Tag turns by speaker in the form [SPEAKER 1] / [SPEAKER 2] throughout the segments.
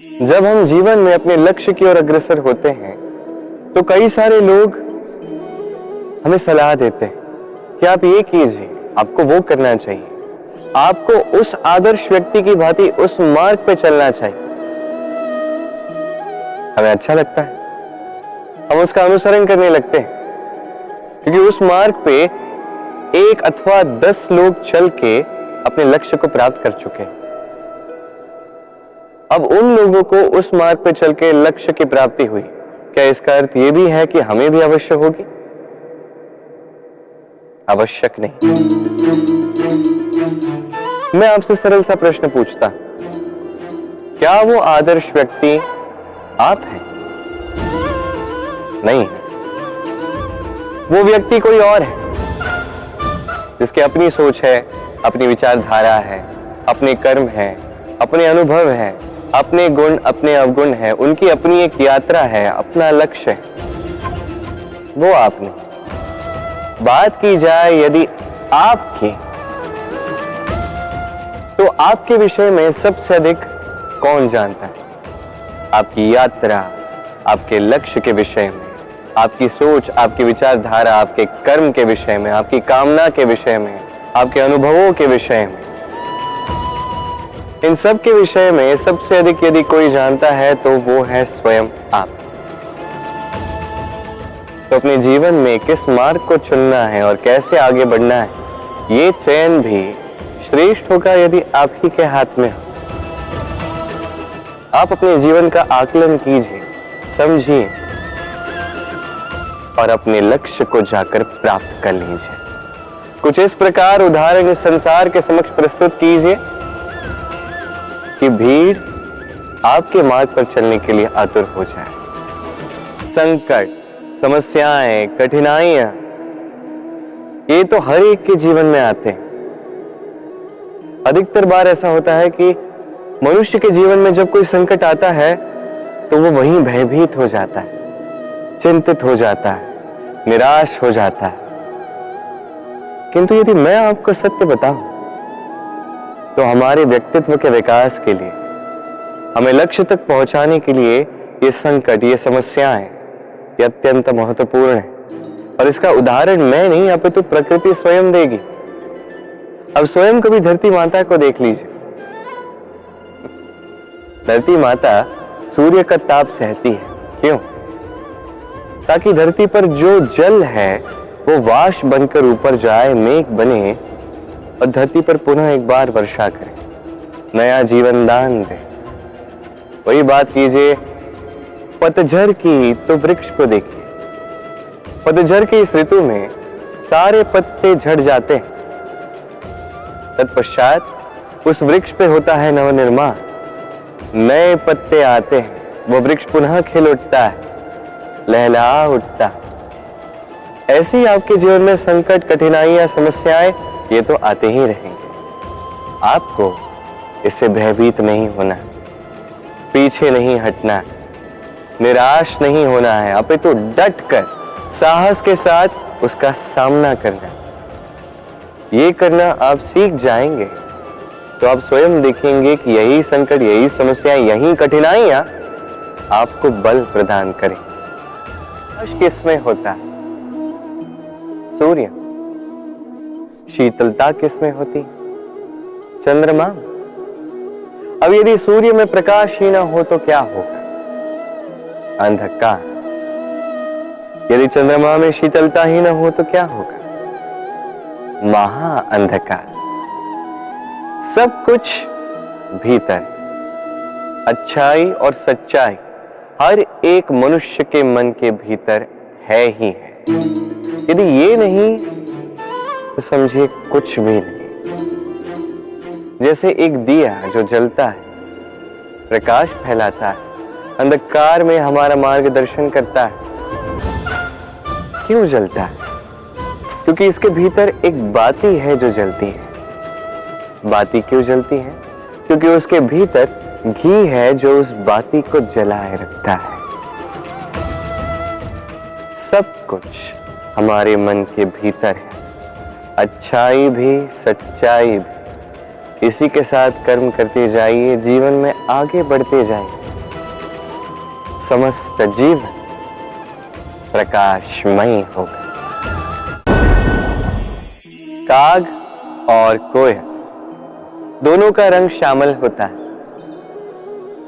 [SPEAKER 1] जब हम जीवन में अपने लक्ष्य की ओर अग्रसर होते हैं तो कई सारे लोग हमें सलाह देते हैं कि आप ये कीजिए, आपको वो करना चाहिए, आपको उस आदर्श व्यक्ति की भांति उस मार्ग पे चलना चाहिए। हमें अच्छा लगता है, हम उसका अनुसरण करने लगते हैं, क्योंकि उस मार्ग पे 1 अथवा 10 लोग चल के अपने लक्ष्य को प्राप्त कर चुके हैं। अब उन लोगों को उस मार्ग पे चल के लक्ष्य की प्राप्ति हुई, क्या इसका अर्थ यह भी है कि हमें भी अवश्य होगी? आवश्यक नहीं। मैं आपसे सरल सा प्रश्न पूछता, क्या वो आदर्श व्यक्ति आप हैं? नहीं, वो व्यक्ति कोई और है, जिसकी अपनी सोच है, अपनी विचारधारा है, अपने कर्म है, अपने अनुभव है, अपने गुण अपने अवगुण है, उनकी अपनी एक यात्रा है, अपना लक्ष्य है। वो आप नहीं। बात की जाए यदि आपकी, तो आपके विषय में सबसे अधिक कौन जानता है? आपकी यात्रा, आपके लक्ष्य के विषय में, आपकी सोच, आपकी विचारधारा, आपके कर्म के विषय में, आपकी कामना के विषय में, आपके अनुभवों के विषय में, इन सब के विषय में सबसे अधिक यदि कोई जानता है तो वो है स्वयं आप। तो अपने जीवन में किस मार्ग को चुनना है और कैसे आगे बढ़ना है, ये चयन भी श्रेष्ठ होगा यदि आप ही के हाथ में हो। आप अपने जीवन का आकलन कीजिए, समझिए और अपने लक्ष्य को जाकर प्राप्त कर लीजिए। कुछ इस प्रकार उदाहरण इस संसार के समक्ष प्रस्तुत कीजिए कि भीड़ आपके मार्ग पर चलने के लिए आतुर हो जाए। संकट, समस्याएं, कठिनाइयां, ये तो हर एक के जीवन में आते हैं। अधिकतर बार ऐसा होता है कि मनुष्य के जीवन में जब कोई संकट आता है तो वो वहीं भयभीत हो जाता है, चिंतित हो जाता है, निराश हो जाता है। किंतु यदि मैं आपको सत्य बताऊं तो हमारे व्यक्तित्व के विकास के लिए, हमें लक्ष्य तक पहुंचाने के लिए ये संकट, ये समस्याएं, ये अत्यंत महत्वपूर्ण है। और इसका उदाहरण मैं नहीं, अपितु प्रकृति स्वयं देगी। अब स्वयं कभी धरती माता को देख लीजिए। धरती माता सूर्य का ताप सहती है, क्यों? ताकि धरती पर जो जल है वो वाष्प बनकर ऊपर जाए, मेघ बने और धरती पर पुनः एक बार वर्षा करे, नया जीवन दान दे। वही बात कीजिए पतझड़ की, तो वृक्ष को देखिए। पतझड़ की इस ऋतु में सारे पत्ते झड़ जाते हैं, तत्पश्चात उस वृक्ष पे होता है नवनिर्माण, नए पत्ते आते हैं, वो वृक्ष पुनः खिल उठता है, लहलहा उठता। ऐसे ही आपके जीवन में संकट, कठिनाइयां, समस्याएं, ये तो आते ही रहेंगे। आपको इससे भयभीत नहीं होना, पीछे नहीं हटना, निराश नहीं होना है, अपितु डट कर साहस के साथ उसका सामना करना। ये करना आप सीख जाएंगे तो आप स्वयं देखेंगे कि यही संकट, यही समस्याएं, यही कठिनाइयां आपको बल प्रदान करें। किसमें होता है? सूर्य। शीतलता किसमें होती? चंद्रमा। अब यदि सूर्य में प्रकाश ही ना हो तो क्या होगा? अंधकार। यदि चंद्रमा में शीतलता ही ना हो तो क्या होगा? महा अंधकार। सब कुछ भीतर, अच्छाई और सच्चाई हर एक मनुष्य के मन के भीतर है ही है। यदि ये नहीं तो समझिए कुछ भी नहीं। जैसे एक दिया जो जलता है, प्रकाश फैलाता है, अंधकार में हमारा मार्गदर्शन करता है। क्यों जलता है? क्योंकि इसके भीतर एक बाती है जो जलती है। बाती क्यों जलती है? क्योंकि उसके भीतर घी है जो उस बाती को जलाए रखता है। सब कुछ हमारे मन के भीतर है, अच्छाई भी, सच्चाई भी। इसी के साथ कर्म करते जाइए, जीवन में आगे बढ़ते जाइए। समस्त जीवन प्रकाशमयी होगा। काग और कोयल दोनों का रंग शामिल होता है,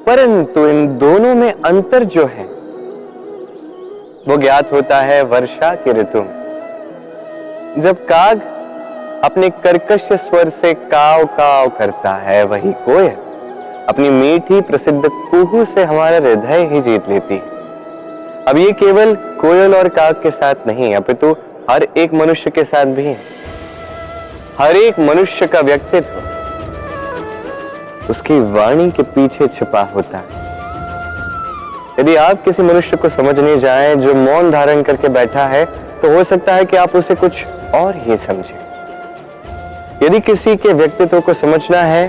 [SPEAKER 1] परंतु इन दोनों में अंतर जो है वो ज्ञात होता है वर्षा की ऋतु में। जब काग अपने कर्कश स्वर से काव काव करता है, वही कोयल अपनी मीठी प्रसिद्ध कुहू से हमारा हृदय ही जीत लेती है। अब ये केवल कोयल और काग के साथ नहीं, अपितु हर एक मनुष्य के साथ भी है। हर एक मनुष्य का व्यक्तित्व उसकी वाणी के पीछे छिपा होता है। यदि आप किसी मनुष्य को समझने जाएं जो मौन धारण करके बैठा है, तो हो सकता है कि आप उसे कुछ और ही समझें। यदि किसी के व्यक्तित्व को समझना है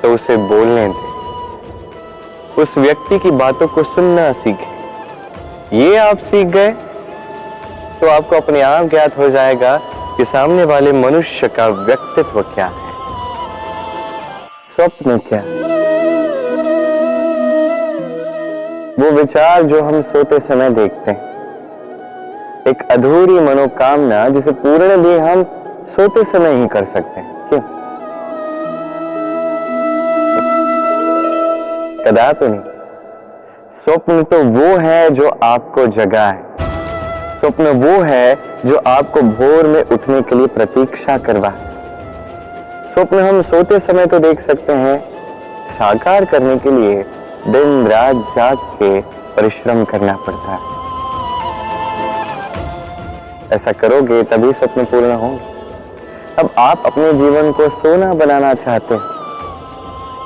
[SPEAKER 1] तो उसे बोलने दें, उस व्यक्ति की बातों को सुनना सीखें। ये आप सीख गए तो आपको अपने आप ज्ञात हो जाएगा कि सामने वाले मनुष्य का व्यक्तित्व क्या है, स्वप्न क्या है। वो विचार जो हम सोते समय देखते हैं, एक अधूरी मनोकामना जिसे पूर्ण भी हम सोते समय ही कर सकते हैं। क्यों? कदापि नहीं। स्वप्न तो वो है जो आपको जगाए, स्वप्न वो है जो आपको भोर में उठने के लिए प्रतीक्षा करवाए। स्वप्न हम सोते समय तो देख सकते हैं, साकार करने के लिए दिन रात जाग के परिश्रम करना पड़ता है। ऐसा करोगे तभी स्वप्न पूर्ण होंगे। अब आप अपने जीवन को सोना बनाना चाहते हो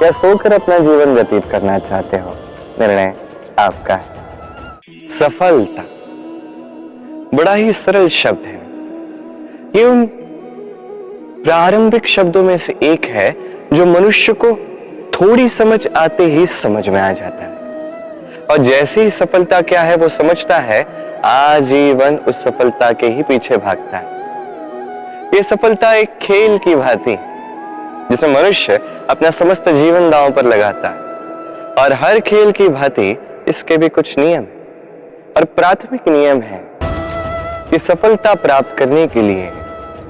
[SPEAKER 1] या सोकर अपना जीवन व्यतीत करना चाहते हो, निर्णय आपका है। सफलता बड़ा ही सरल शब्द है। ये उन प्रारंभिक शब्दों में से एक है जो मनुष्य को थोड़ी समझ आते ही समझ में आ जाता है, और जैसे ही सफलता क्या है वो समझता है, आजीवन उस सफलता के ही पीछे भागता है। ये सफलता एक खेल की भांति है जिसमें मनुष्य अपना समस्त जीवन दांव पर लगाता है, और हर खेल की भांति इसके भी कुछ नियम और प्राथमिक नियम है कि सफलता प्राप्त करने के लिए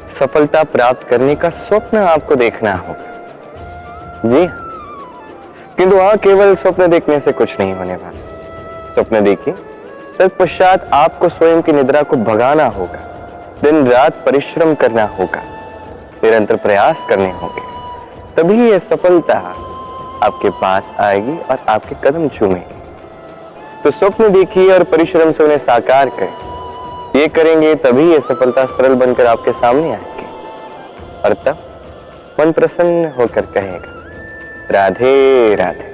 [SPEAKER 1] सफलता प्राप्त करने का स्वप्न आपको देखना होगा। जी हाँ, किंतु वहां केवल स्वप्न देखने से कुछ नहीं होने वाला। स्वप्न देखिए, तत्पश्चात आपको स्वयं की निद्रा को भगाना होगा, दिन रात परिश्रम करना होगा, निरंतर प्रयास करने होंगे, तभी यह सफलता आपके पास आएगी और आपके कदम चूमेगी। तो स्वप्न देखिए और परिश्रम से उन्हें साकार करें। ये करेंगे तभी ये सफलता सरल बनकर आपके सामने आएगी, और तब मन प्रसन्न होकर कहेगा, राधे राधे।